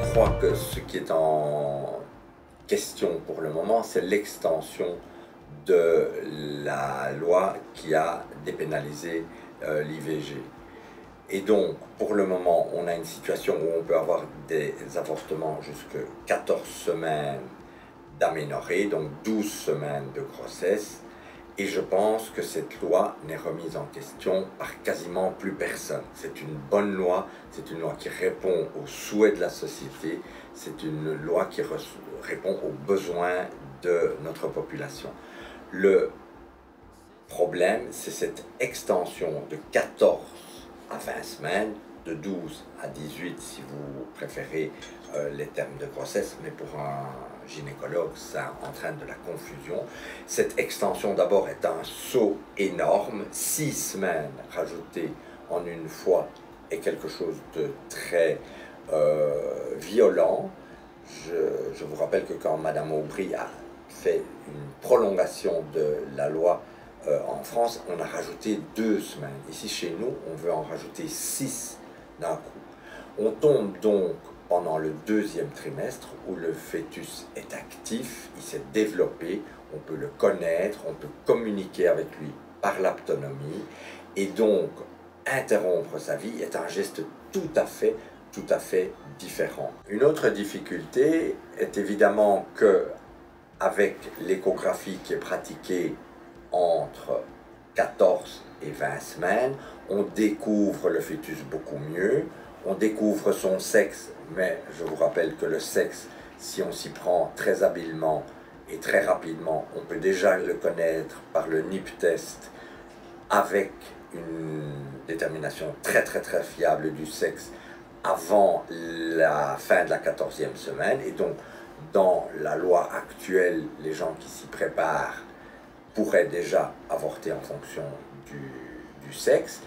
crois que ce qui est en question pour le moment, c'est l'extension de la loi qui a dépénalisé l'IVG. Et donc, pour le moment, on a une situation où on peut avoir des avortements jusqu'à 14 semaines d'aménorrhée, donc 12 semaines de grossesse. Et je pense que cette loi n'est remise en question par quasiment plus personne. C'est une bonne loi, c'est une loi qui répond aux souhaits de la société, c'est une loi qui répond aux besoins de notre population. Le problème, c'est cette extension de 14 à 20 semaines, de 12 à 18 si vous préférez les termes de grossesse, mais pour un gynécologue, ça entraîne de la confusion. Cette extension d'abord est un saut énorme, 6 semaines rajoutées en une fois est quelque chose de très violent. Je vous rappelle que quand Madame Aubry a fait une prolongation de la loi en France, on a rajouté 2 semaines. Ici, chez nous, on veut en rajouter 6 d'un coup. On tombe donc pendant le 2e trimestre où le fœtus est actif, il s'est développé, on peut le connaître, on peut communiquer avec lui par l'aptonomie, et donc interrompre sa vie est un geste tout à fait différent. Une autre difficulté est évidemment que avec l'échographie qui est pratiquée entre 14 et 20 semaines, on découvre le fœtus beaucoup mieux, on découvre son sexe, mais je vous rappelle que le sexe, si on s'y prend très habilement et très rapidement, on peut déjà le connaître par le NIP test avec une détermination très fiable du sexe avant la fin de la 14e semaine. Et donc, dans la loi actuelle, les gens qui s'y préparent pourraient déjà avorter en fonction du sexe.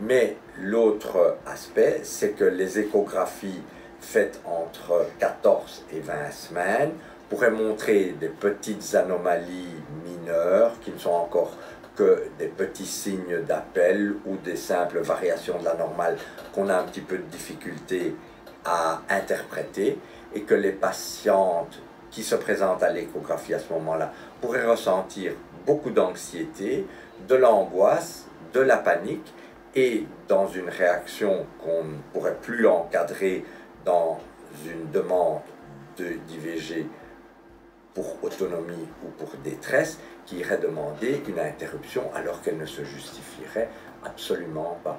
Mais l'autre aspect, c'est que les échographies faites entre 14 et 20 semaines pourraient montrer des petites anomalies mineures qui ne sont encore que des petits signes d'appel ou des simples variations de la normale qu'on a un petit peu de difficulté à interpréter, et que les patientes qui se présentent à l'échographie à ce moment-là pourraient ressentir beaucoup d'anxiété, de l'angoisse, de la panique, et dans une réaction qu'on ne pourrait plus encadrer dans une demande d'IVG pour autonomie ou pour détresse, qui irait demander une interruption alors qu'elle ne se justifierait absolument pas.